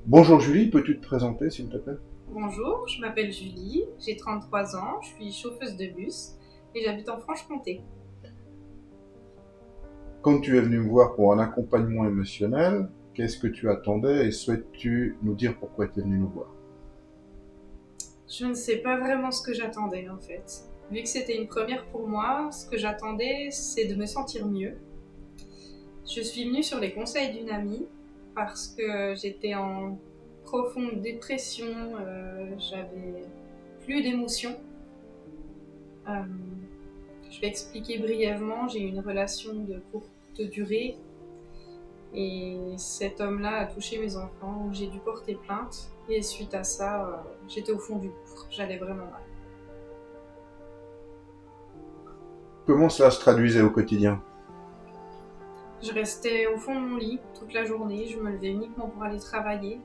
Bonjour Julie, peux-tu te présenter s'il te plaît? Bonjour, je m'appelle Julie, j'ai 33 ans, je suis chauffeuse de bus et j'habite en Franche-Comté. Quand tu es venu me voir pour un accompagnement émotionnel, qu'est-ce que tu attendais et souhaites-tu nous dire pourquoi tu es venu nous voir? Je ne sais pas vraiment ce que j'attendais en fait. Vu que c'était une première pour moi, ce que j'attendais c'est de me sentir mieux. Je suis venue sur les conseils d'une amie parce que j'étais en profonde dépression, j'avais plus d'émotions. Euh, je vais expliquer brièvement, j'ai eu une relation de courte durée. Et cet homme-là a touché mes enfants, j'ai dû porter plainte. Et suite à ça, j'étais au fond du gouffre, j'allais vraiment mal. Comment cela se traduisait au quotidien? Je restais au fond de mon lit toute la journée, je me levais uniquement pour aller travailler.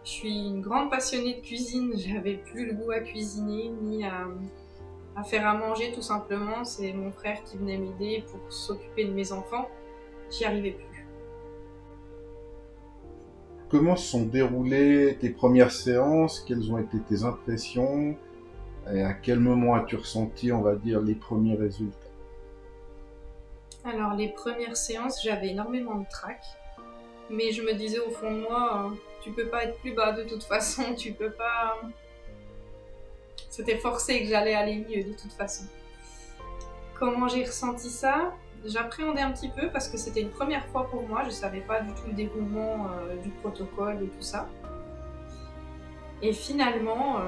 Je suis une grande passionnée de cuisine, j'avais plus le goût à cuisiner ni à faire à manger tout simplement. C'est mon frère qui venait m'aider pour s'occuper de mes enfants, j'y arrivais plus. Comment se sont déroulées tes premières séances? Quelles ont été tes impressions? Et à quel moment as-tu ressenti, on va dire, les premiers résultats? Alors les premières séances, j'avais énormément de trac. Mais je me disais au fond de moi, tu peux pas être plus bas de toute façon, tu peux pas. C'était forcé que j'allais aller mieux de toute façon. Comment j'ai ressenti ça? J'appréhendais un petit peu parce que c'était une première fois pour moi, je savais pas du tout le déroulement du protocole et tout ça. Et finalement,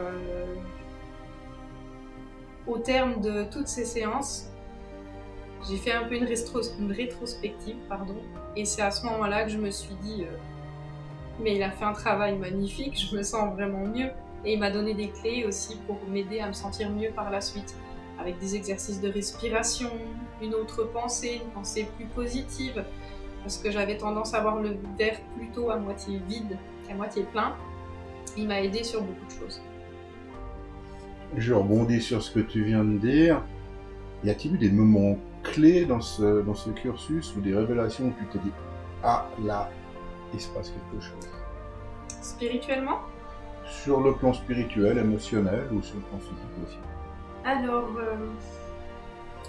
au terme de toutes ces séances, j'ai fait un peu une rétrospective, pardon, et c'est à ce moment-là que je me suis dit, mais il a fait un travail magnifique, je me sens vraiment mieux. Et il m'a donné des clés aussi pour m'aider à me sentir mieux par la suite, avec des exercices de respiration, une autre pensée, une pensée plus positive, parce que j'avais tendance à voir le verre plutôt à moitié vide qu'à moitié plein. Il m'a aidé sur beaucoup de choses. Je rebondis sur ce que tu viens de dire. Y a-t-il eu des moments clés dans ce cursus ou des révélations où tu t'es dit, ah là, il se passe quelque chose? Spirituellement, Sur le plan spirituel, émotionnel ou sur le plan physique aussi. alors,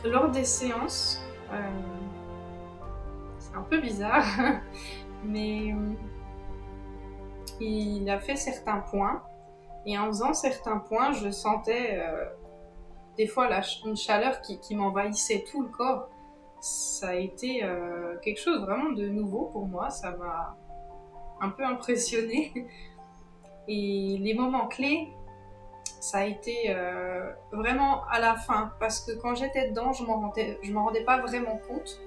lors des séances, c'est un peu bizarre, mais il a fait certains points. Et en faisant certains points, je sentais des fois une chaleur qui m'envahissait tout le corps. Ça a été quelque chose vraiment de nouveau pour moi, ça m'a un peu impressionnée. Et les moments clés, ça a été vraiment à la fin, parce que quand j'étais dedans, je m'en rendais pas vraiment compte.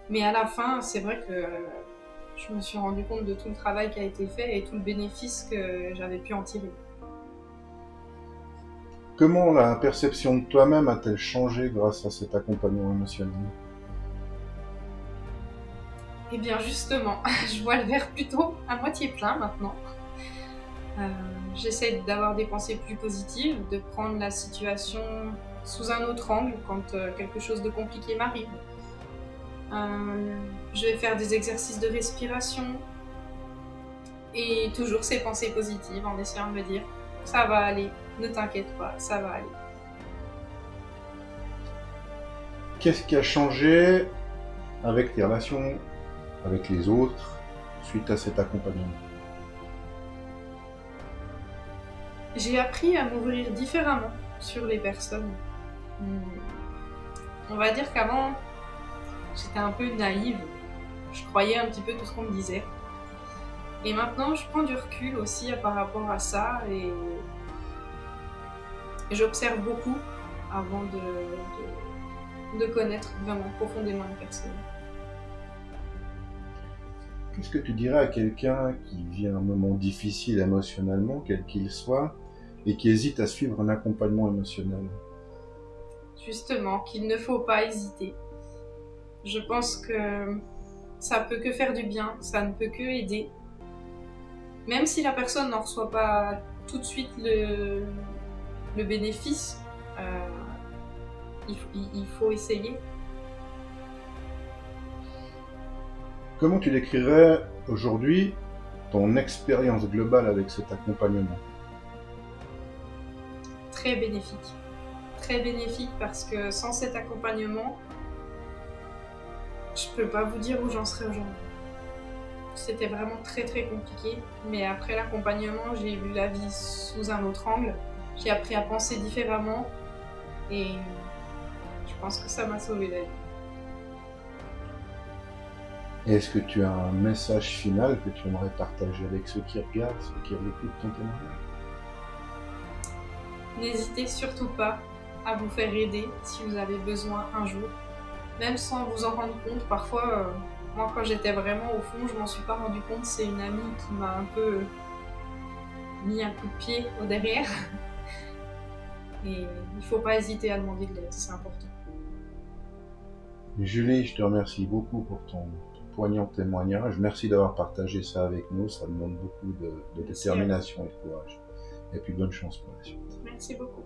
Mais à la fin, c'est vrai que je me suis rendu compte de tout le travail qui a été fait et tout le bénéfice que j'avais pu en tirer. Comment la perception de toi-même a-t-elle changé grâce à cet accompagnement émotionnel? Et bien justement, je vois le verre plutôt à moitié plein maintenant. Euh, J'essaie d'avoir des pensées plus positives, de prendre la situation sous un autre angle quand quelque chose de compliqué m'arrive. Je vais faire des exercices de respiration et toujours ces pensées positives en essayant de me dire ça va aller, ne t'inquiète pas, ça va aller. Qu'est-ce qui a changé avec tes relations avec les autres suite à cet accompagnement? J'ai appris à m'ouvrir différemment sur les personnes. On va dire qu'avant, j'étais un peu naïve. Je croyais un petit peu tout ce qu'on me disait. Et maintenant, je prends du recul aussi par rapport à ça et j'observe beaucoup avant de connaître vraiment profondément une personne. Qu'est-ce que tu dirais à quelqu'un qui vit un moment difficile émotionnellement, quel qu'il soit, et qui hésite à suivre un accompagnement émotionnel? Justement, qu'il ne faut pas hésiter. Je pense que ça peut que faire du bien, ça ne peut que aider. Même si la personne n'en reçoit pas tout de suite le bénéfice, euh, il faut essayer. Comment tu décrirais aujourd'hui ton expérience globale avec cet accompagnement? Très bénéfique. Très bénéfique parce que sans cet accompagnement, je peux pas vous dire où j'en serais aujourd'hui. C'était vraiment très très compliqué, mais après l'accompagnement, j'ai vu la vie sous un autre angle. J'ai appris à penser différemment et je pense que ça m'a sauvé la vie. Et est-ce que tu as un message final que tu aimerais partager avec ceux qui regardent, ceux qui écoutent ton témoignage? N'hésitez surtout pas à vous faire aider si vous avez besoin un jour, même sans vous en rendre compte. Parfois, moi quand j'étais vraiment au fond, je m'en suis pas rendu compte, c'est une amie qui m'a un peu mis un coup de pied au derrière. Et il faut pas hésiter à demander de l'aide, c'est important. Julie, je te remercie beaucoup pour ton poignant témoignage. Merci d'avoir partagé ça avec nous. Ça demande beaucoup de détermination et de courage. Et puis bonne chance pour la suite. Merci beaucoup.